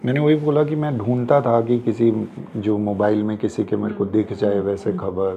मैंने वही बोला कि मैं ढूंढता था कि किसी जो मोबाइल में किसी के मेरे को दिख जाए वैसे खबर।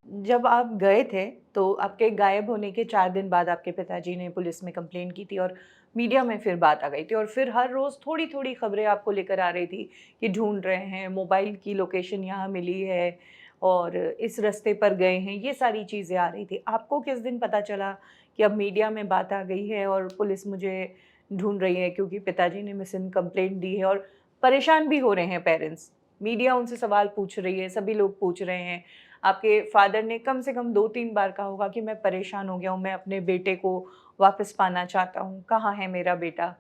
जब आप गए थे तो आपके गायब होने के 4 दिन बाद आपके पिताजी ने पुलिस में कंप्लेंट की थी और मीडिया में फिर बात आ गई थी और फिर हर रोज़ थोड़ी-थोड़ी खबरें आपको लेकर आ रही थी कि ढूँढ रहे हैं, मोबाइल की लोकेशन यहाँ मिली है और इस रास्ते पर गए हैं, ये सारी चीज़ें आ रही थी। आपको किस दिन पता चला कि अब मीडिया में बात आ गई है और पुलिस मुझे ढूँढ रही है क्योंकि पिताजी ने मिसिंग कंप्लेंट दी है और परेशान भी हो रहे हैं पेरेंट्स। मीडिया उनसे सवाल पूछ रही है, सभी लोग पूछ रहे हैं। आपके फादर ने कम से कम 2-3 बार कहा होगा कि मैं परेशान हो गया हूँ, मैं अपने बेटे को वापस पाना चाहता हूँ, कहाँ है मेरा बेटा?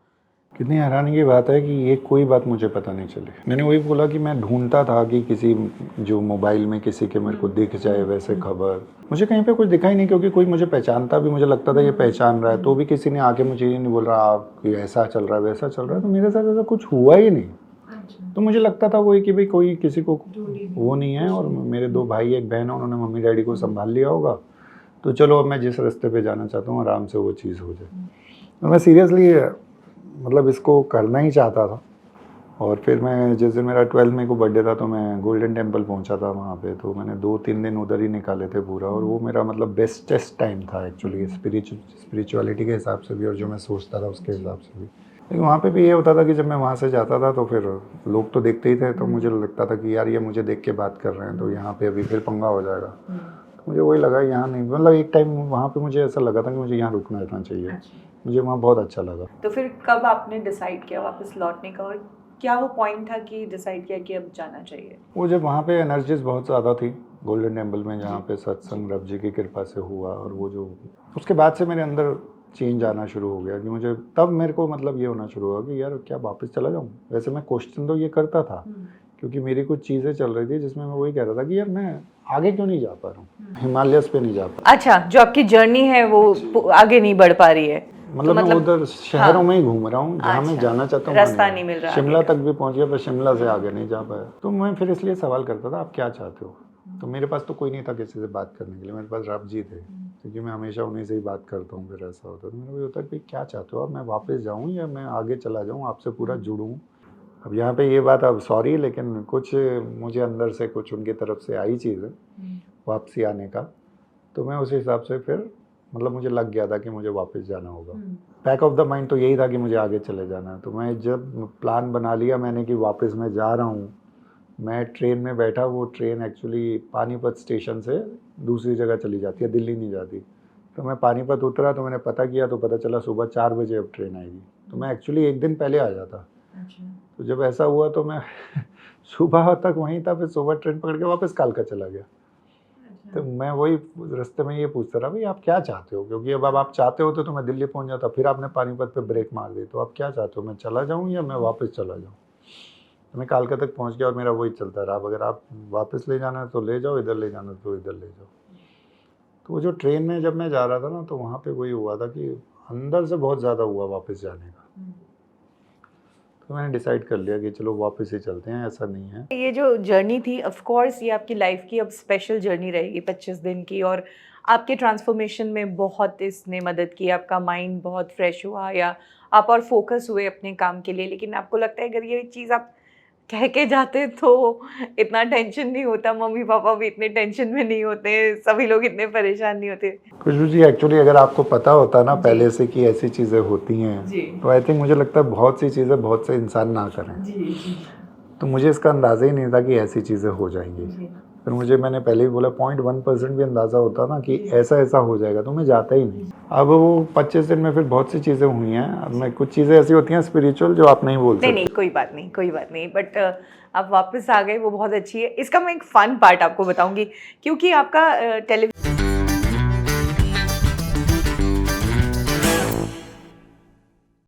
कितनी हैरानी की बात है कि ये कोई बात मुझे पता नहीं चली। मैंने वही बोला कि मैं ढूंढता था कि किसी जो मोबाइल में किसी के मेरे को दिख जाए वैसे खबर। मुझे कहीं पे कुछ दिखा ही नहीं क्योंकि कोई मुझे पहचानता भी, मुझे लगता था ये पहचान रहा है, तो भी किसी ने आके मुझे ये नहीं बोल रहा आप कि ऐसा चल रहा है वैसा चल रहा है, तो मेरे साथ ऐसा कुछ हुआ ही नहीं। तो मुझे लगता था वही कि भाई कोई किसी को वो नहीं है और मेरे 2 भाई 1 बहन है, उन्होंने मम्मी डैडी को संभाल लिया होगा, तो चलो अब मैं जिस रास्ते पे जाना चाहता हूँ आराम से वो चीज़ हो जाए। तो मैं सीरियसली मतलब इसको करना ही चाहता था। और फिर मैं जिस दिन मेरा 12 मई को बर्थडे था तो मैं गोल्डन टेम्पल पहुंचा था वहाँ पे, तो मैंने 2-3 दिन उधर ही निकाले थे पूरा, और वो मेरा मतलब बेस्टेस्ट टाइम था एक्चुअली स्पिरिचुअलिटी के हिसाब से भी और जो मैं सोचता था उसके हिसाब से भी। लेकिन वहाँ पे भी ये होता था कि जब मैं वहाँ से जाता था तो फिर लोग तो देखते ही थे, तो मुझे लगता था कि यार ये मुझे देख के बात कर रहे हैं तो यहाँ पे अभी फिर पंगा हो जाएगा। तो मुझे वही लगा यहाँ नहीं, मतलब एक टाइम वहाँ पे मुझे ऐसा लगा था कि मुझे यहाँ रुकना चाहिए। मुझे वहाँ बहुत अच्छा लगा। तो फिर कब आपने डिसाइड किया वापस लौटने का और क्या वो पॉइंट था कि डिसाइड किया कि अब जाना चाहिए? वो जब वहाँ पे एनर्जीज बहुत ज़्यादा थी गोल्डन टेम्पल में, जहाँ पे सत्संग रब जी की कृपा से हुआ, और वो जो उसके बाद से मेरे अंदर चेंज आना शुरू हो गया कि मुझे तब मेरे को मतलब ये होना शुरू हुआ कि यार क्या वापस चला जाऊँ। वैसे मैं क्वेश्चन तो ये करता था क्योंकि मेरी कुछ चीज़ें चल रही थी जिसमें मैं वही कह रहा था कि यार मैं आगे क्यों नहीं जा पा रहा हूँ, हिमालयस पे नहीं जा पा। अच्छा, जो आपकी जर्नी है वो आगे नहीं बढ़ पा रही है। मतलब मैं उधर शहरों में ही घूम रहा हूँ जहाँ मैं जाना चाहता हूँ, रास्ता नहीं मिल रहा। शिमला तक भी पहुँच गया पर शिमला से आगे नहीं जा पाया। तो मैं फिर इसलिए सवाल करता था आप क्या चाहते हो। तो मेरे पास तो कोई नहीं था किसी से बात करने के लिए, मेरे पास रब जी थे क्योंकि मैं हमेशा उन्हीं से ही बात करता हूँ। फिर ऐसा होता तो मेरा भी होता कि क्या चाहते हो आप, मैं वापस जाऊँ या मैं आगे चला जाऊँ, आपसे पूरा जुड़ूँ। अब यहाँ पे ये बात, अब सॉरी लेकिन कुछ मुझे अंदर से कुछ उनकी तरफ से आई चीज़ वापसी आने का, तो मैं उस हिसाब से फिर मतलब मुझे लग गया था कि मुझे वापस जाना होगा। बैक ऑफ द माइंड तो यही था कि मुझे आगे चले जाना है। तो मैं जब प्लान बना लिया मैंने कि वापस मैं जा रहा हूँ, मैं ट्रेन में बैठा, वो ट्रेन एक्चुअली पानीपत स्टेशन से दूसरी जगह चली जाती है, दिल्ली नहीं जाती। तो मैं पानीपत उतरा तो मैंने पता किया तो पता चला सुबह 4 बजे अब ट्रेन आएगी। तो मैं एक्चुअली एक दिन पहले आ जाता। तो जब ऐसा हुआ तो मैं सुबह तक वहीं था, फिर सुबह ट्रेन पकड़ के वापस कालका चला गया। तो मैं वही रास्ते में ये पूछता रहा भाई आप क्या चाहते हो, क्योंकि अब आप चाहते हो तो मैं दिल्ली पहुंच जाता, फिर आपने पानीपत पे ब्रेक मार दी, तो आप क्या चाहते हो मैं चला जाऊं या मैं वापस चला जाऊं। तो मैं कालका तक पहुंच गया और मेरा वही चलता रहा, अगर आप वापस ले जाना है तो ले जाओ, इधर ले जाना है तो इधर ले जाओ। तो वो जो ट्रेन में जब मैं जा रहा था ना तो वहाँ पर वही हुआ था कि अंदर से बहुत ज़्यादा हुआ वापस जाने का। तो मैंने डिसाइड कर लिया कि चलो वापस ही चलते हैं, ऐसा नहीं है। ये जो जर्नी थी ऑफ कोर्स ये आपकी लाइफ की अब स्पेशल जर्नी रहेगी 25 दिन की, और आपके ट्रांसफॉर्मेशन में बहुत इसने मदद की, आपका माइंड बहुत फ्रेश हुआ या आप और फोकस हुए अपने काम के लिए। लेकिन आपको लगता है अगर ये चीज़ आप कह के जाते तो इतना टेंशन नहीं होता, मम्मी पापा भी इतने टेंशन में नहीं होते, सभी लोग इतने परेशान नहीं होते? खुशबू जी एक्चुअली अगर आपको पता होता ना पहले से कि ऐसी चीज़ें होती हैं तो आई थिंक मुझे लगता है बहुत सी चीज़ें बहुत से इंसान ना करें। तो मुझे इसका अंदाज़ा ही नहीं था कि ऐसी चीज़ें हो जाएंगी। फिर मुझे, मैंने पहले भी बोला 0.1% भी अंदाज़ा होता ना कि ऐसा ऐसा हो जाएगा तो मैं जाता ही नहीं। अब वो 25 दिन में फिर बहुत सी चीज़ें हुई हैं। अब मैं कुछ चीज़ें ऐसी होती हैं स्पिरिचुअल जो आप नहीं बोल सकते। नहीं, कोई बात नहीं, कोई बात नहीं। बट आप वापस आ गए वो बहुत अच्छी है। इसका मैं एक फ़न पार्ट आपको बताऊँगी क्योंकि आपका टेलीविज़न